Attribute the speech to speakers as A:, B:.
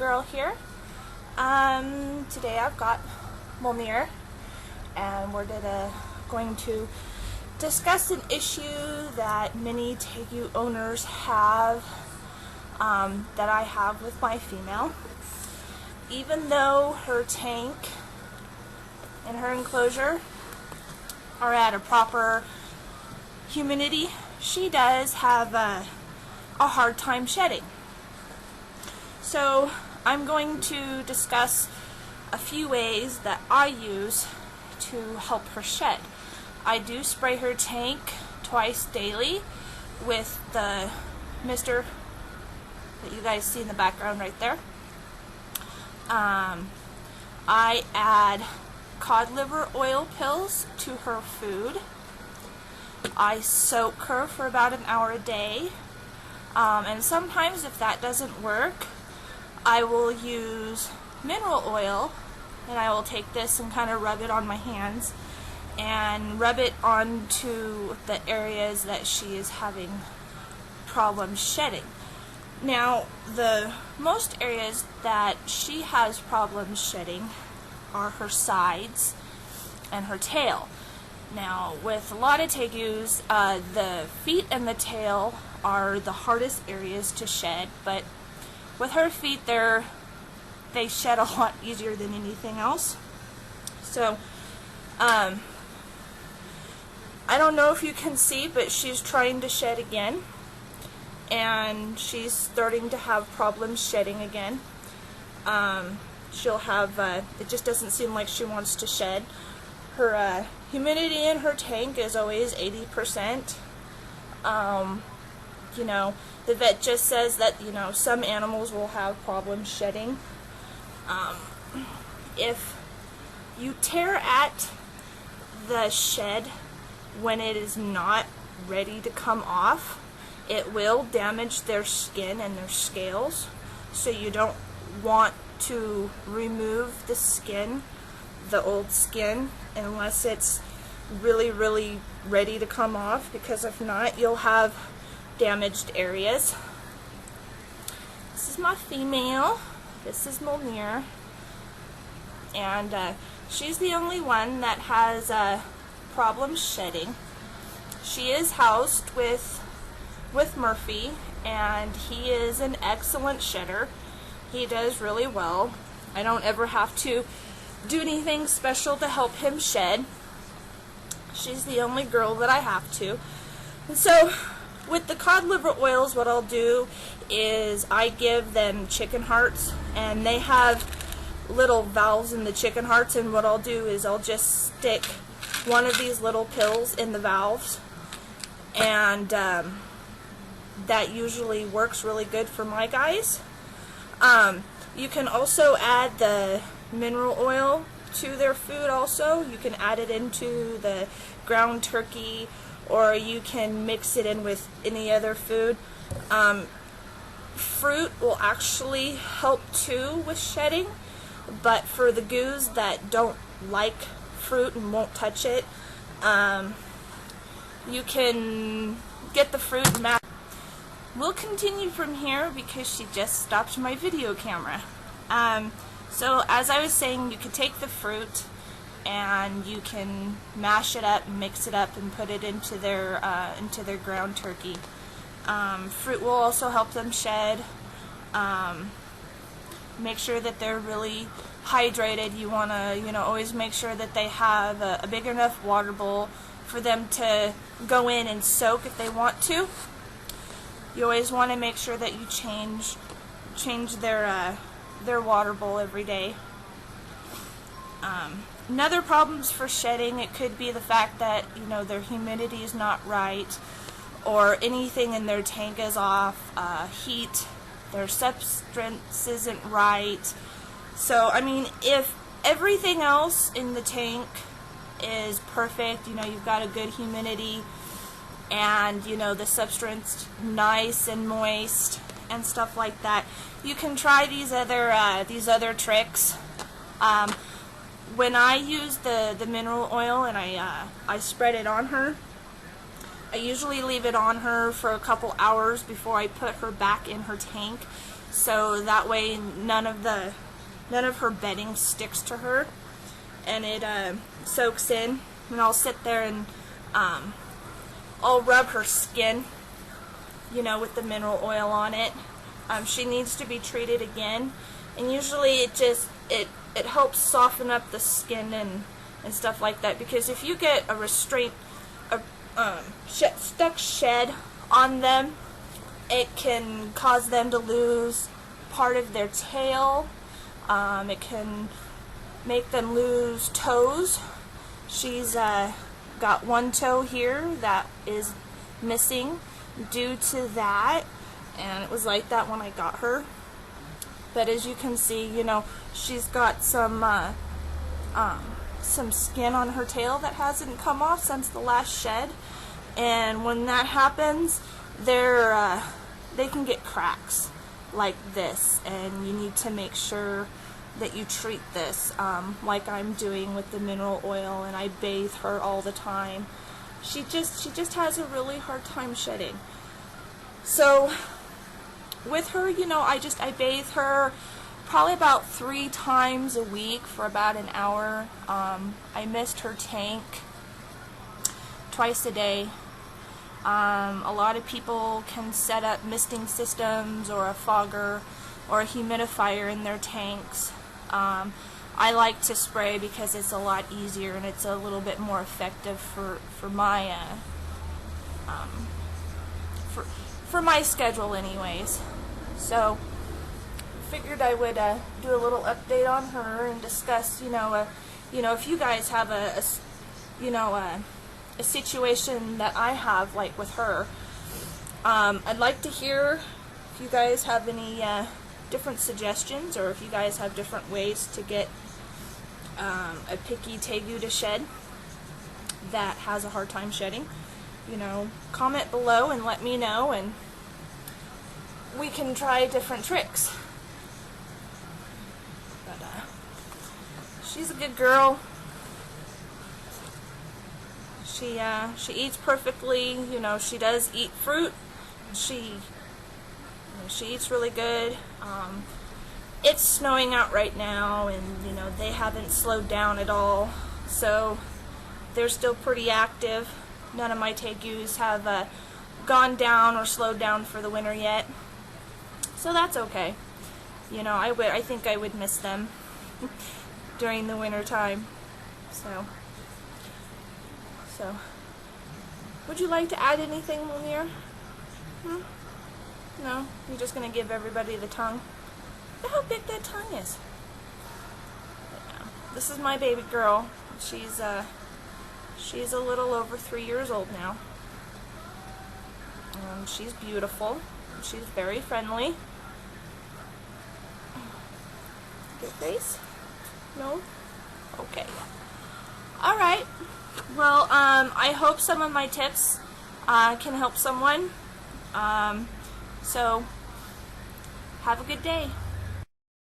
A: girl here. Today I've got Molnir, and we're going to discuss an issue that many Tegu owners have, that I have with my female. Even though her tank and her enclosure are at a proper humidity, she does have a hard time shedding. So I'm going to discuss a few ways that I use to help her shed. I do spray her tank twice daily with the mister that you guys see in the background right there. I add cod liver oil pills to her food. I soak her for about an hour a day, and sometimes if that doesn't work, I will use mineral oil, and I will take this and kind of rub it on my hands and rub it onto the areas that she is having problems shedding. Now, the most areas that she has problems shedding are her sides and her tail. Now, with a lot of Tegus, the feet and the tail are the hardest areas to shed, but with her feet, they shed a lot easier than anything else. So, I don't know if you can see, but she's trying to shed again, and she's starting to have problems shedding again. She'll have, it just doesn't seem like she wants to shed. Her humidity in her tank is always 80%. You know, the vet just says that, you know, some animals will have problems shedding. If you tear at the shed when it is not ready to come off, it will damage their skin and their scales. So you don't want to remove the skin, the old skin, unless it's really, really ready to come off, because if not, you'll have damaged areas. This is my female. This is Molnir, and she's the only one that has problems shedding. She is housed with Murphy, and he is an excellent shedder. He does really well. I don't ever have to do anything special to help him shed. She's the only girl that I have to. And so with the cod liver oils, what I'll do is I give them chicken hearts, and they have little valves in the chicken hearts, and what I'll do is I'll just stick one of these little pills in the valves, and that usually works really good for my guys. You can also add the mineral oil to their food also. You can add it into the ground turkey, or you can mix it in with any other food. Fruit will actually help too with shedding, but for the goos that don't like fruit and won't touch it, you can get the fruit and we'll continue from here because she just stopped my video camera. So as I was saying, you could take the fruit and you can mash it up, mix it up, and put it into their ground turkey. Fruit will also help them shed. Make sure that they're really hydrated. You want to, you know, always make sure that they have a big enough water bowl for them to go in and soak if they want to. You always want to make sure that you change their water bowl every day. Another problems for shedding, it could be the fact that, you know, their humidity is not right, or anything in their tank is off, heat, their substance isn't right. So, I mean, if everything else in the tank is perfect, you know, you've got a good humidity, and, you know, the substance nice and moist and stuff like that, you can try these other tricks. When I use the mineral oil and I spread it on her, I usually leave it on her for a couple hours before I put her back in her tank, so that way none of her bedding sticks to her, and it soaks in. And I'll sit there and I'll rub her skin, you know, with the mineral oil on it. She needs to be treated again, and usually it helps soften up the skin and stuff like that, because if you get a stuck shed on them, it can cause them to lose part of their tail. It can make them lose toes. She's got one toe here that is missing due to that, and it was like that when I got her. But as you can see, you know, she's got some skin on her tail that hasn't come off since the last shed, and when that happens, they can get cracks like this, and you need to make sure that you treat this like I'm doing with the mineral oil, and I bathe her all the time. She just has a really hard time shedding. So with her, you know, I bathe her probably about 3 times a week for about an hour. I mist her tank twice a day. A lot of people can set up misting systems or a fogger or a humidifier in their tanks. I like to spray because it's a lot easier and it's a little bit more effective for my for my schedule anyways. So figured I would do a little update on her and discuss, you know, if you guys have a situation that I have, like with her. I'd like to hear if you guys have any different suggestions, or if you guys have different ways to get a picky Tegu to shed that has a hard time shedding. You know, comment below and let me know, and we can try different tricks. But she's a good girl. She eats perfectly. You know, she does eat fruit. She eats really good. It's snowing out right now, and you know, they haven't slowed down at all, so they're still pretty active. None of my Tegus have gone down or slowed down for the winter yet, so that's okay. You know, I think I would miss them during the winter time. So would you like to add anything, Munir? No? You're just going to give everybody the tongue? Look how big that tongue is. But yeah, this is my baby girl. She's a little over 3 years old now. She's beautiful. She's very friendly. Good face? No? Okay. Alright. Well, I hope some of my tips can help someone. So, have a good day.